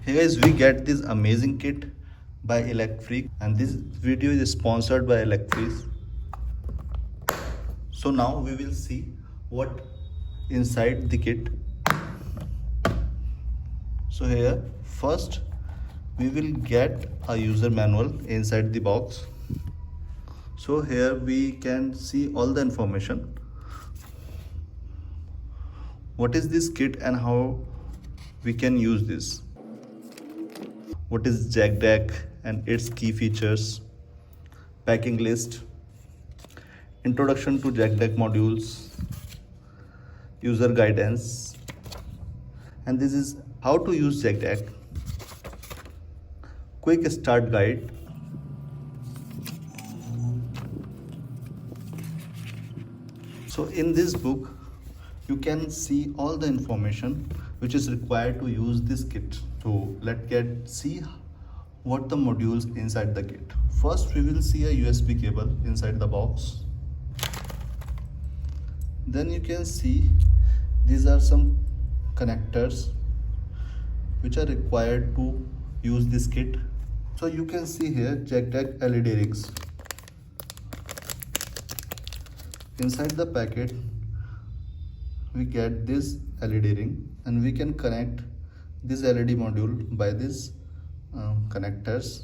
Hey guys, we get this amazing kit by Electric, and this video is sponsored by Electric. So now we will see what inside the kit. So here first we will get a user manual inside the box. So here we can see all the information. What is this kit and how we can use this? What is Jacdac and its key features? Packing list, introduction to Jacdac modules, user guidance, and this is how to use Jacdac, quick start guide, so in this book you can see all the information which is required to use this kit. So let's see what the modules inside the kit. First we will see a USB cable inside the box. Then you can see these are some connectors which are required to use this kit. So you can see here Jacdac LED rings. Inside the packet we get this LED ring, and we can connect this LED module by this connectors.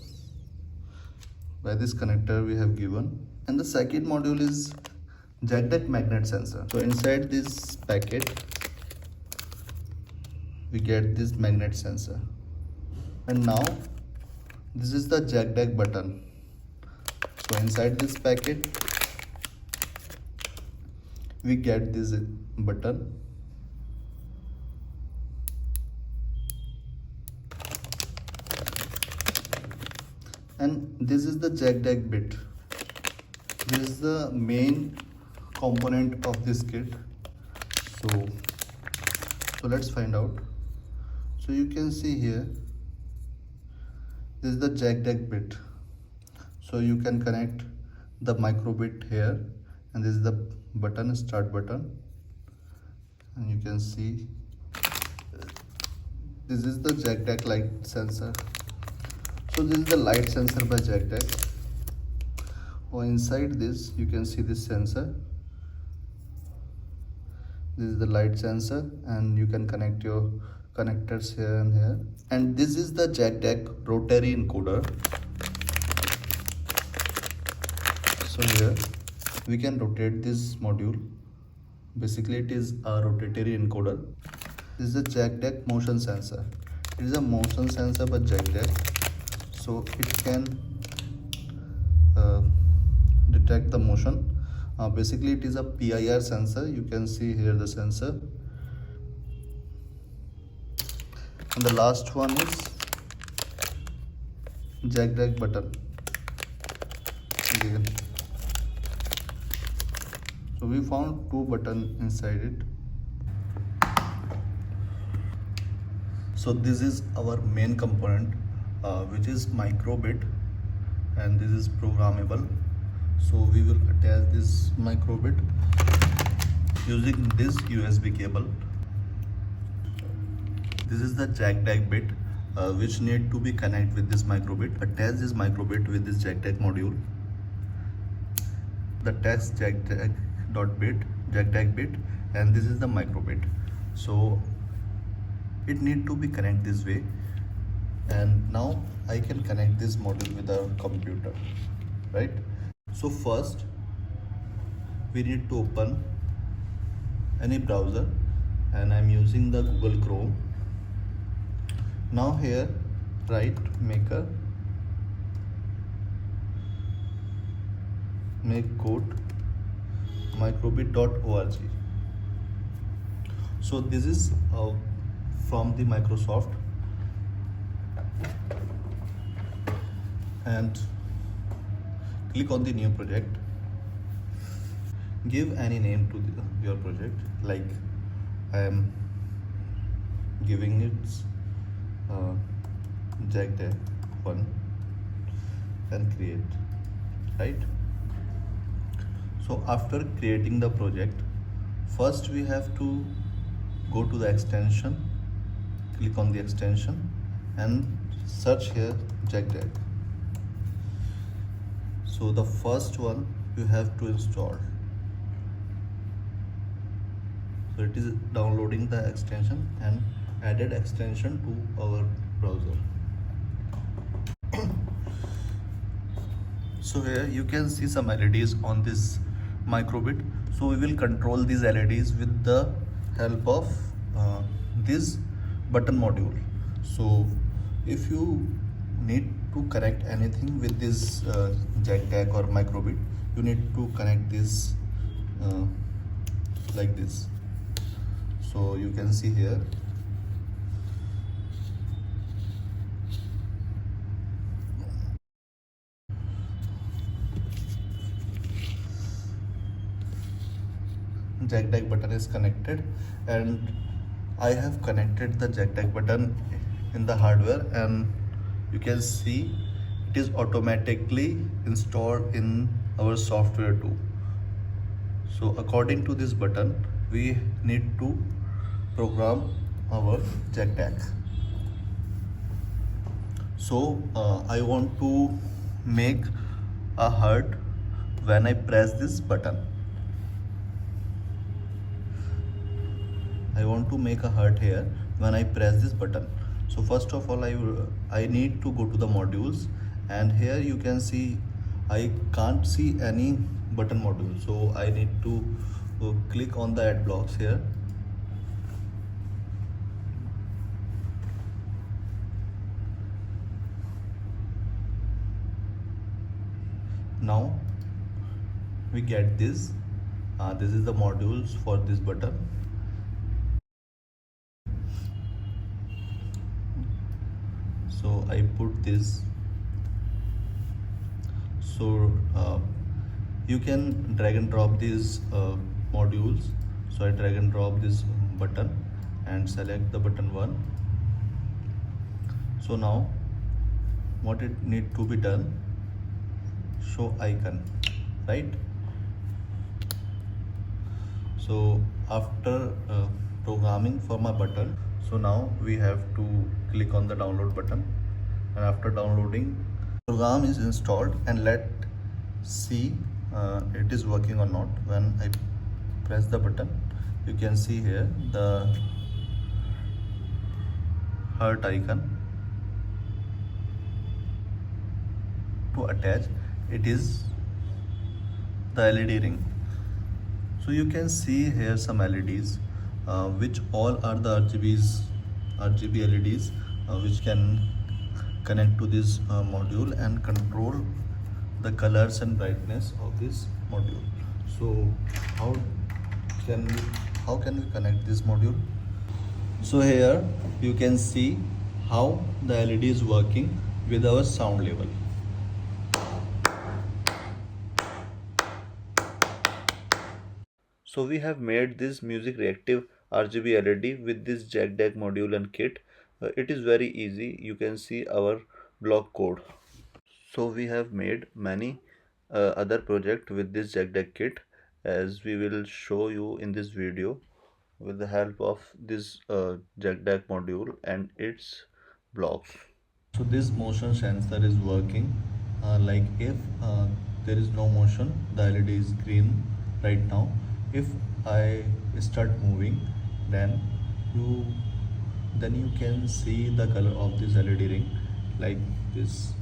By this connector we have given, and the second module is Jacdac magnet sensor. So inside this packet we get this magnet sensor, and now this is the Jacdac button. So inside this packet we get this button, and this is the Jacdac bit. This is the main component of this kit. So let's find out. So you can see here this is the Jacdac bit. So you can connect the micro bit here, and this is the button, start button, and you can see this is the Jacdac light sensor. So this is the light sensor by Jacdac. Inside this you can see this sensor. This is the light sensor, and you can connect your connectors here and here. And this is the Jacdac rotary encoder. So here we can rotate this module. Basically it is a rotatory encoder. This is the Jacdac motion sensor. It is a motion sensor by Jacdac, so it can detect the motion. Basically it is a PIR sensor. You can see here the sensor. And the last one is Jacdac button. Again. So we found two buttons inside it. So this is our main component, which is micro bit, and this is programmable. So we will attach this micro bit using this USB cable. This is the Jacdac bit which need to be connected with this micro bit. Attach this micro bit with this Jacdac module. The text Jacdac bit, and this is the micro bit. So it need to be connected this way, and now I can connect this module with a computer, right? So first we need to open any browser, and I'm using the Google Chrome. Now here write make code microbit.org. So this is from the Microsoft, and click on the new project. Give any name to your project, like I am giving it Jacdac 1, and create, right? So after creating the project, first we have to go to the extension, click on the extension, and search here Jacdac. So the first one you have to install. So it is downloading the extension and added extension to our browser. So here you can see some LEDs on this microbit. So we will control these LEDs with the help of this button module. So if you need to connect anything with this Jacdac or microbit, you need to connect this uh, like this. So you can see here Jacdac button is connected, and I have connected the Jacdac button in the hardware, and you can see it is automatically installed in our software too. So according to this button we need to program our Jacdac. So I want to make a heart when I press this button. I want to make a heart here when I press this button. So first of all I need to go to the modules, and here you can see I can't see any button module. So I need to click on the add blocks here. Now we get this. This is the modules for this button. So I put this. So you can drag and drop these modules. So I drag and drop this button and select the button 1. So now what it need to be done, show icon, right? So after programming for my button, so now we have to click on the download button, and after downloading, program is installed, and let's see it is working or not. When I press the button, you can see here the heart icon. To attach, it is the LED ring. So you can see here some LEDs, which all are the RGB LEDs, which can connect to this module and control the colors and brightness of this module. So how can we connect this module? So here you can see how the LED is working with our sound level. So we have made this music reactive RGB LED with this Jacdac module and kit. It is very easy. You can see our block code. So we have made many other project with this Jacdac kit, as we will show you in this video with the help of this Jacdac module and its blocks. So this motion sensor is working. Like if there is no motion, the LED is green right now. If I start moving, then you can see the color of this LED ring like this.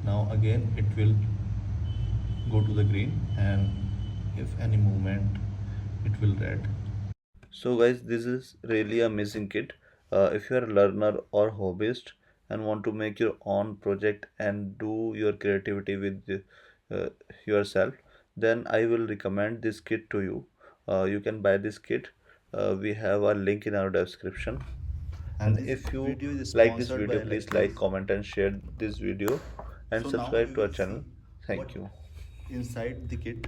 Now again it will go to the green, and if any movement, it will red. So guys, this is really a amazing kit. If you are a learner or hobbyist and want to make your own project and do your creativity with uh, yourself, then I will recommend this kit to you. You can buy this kit. We have a link in our description. And if you like this video, please like, comment and share this video, and subscribe to our channel. Thank you. Inside the kit.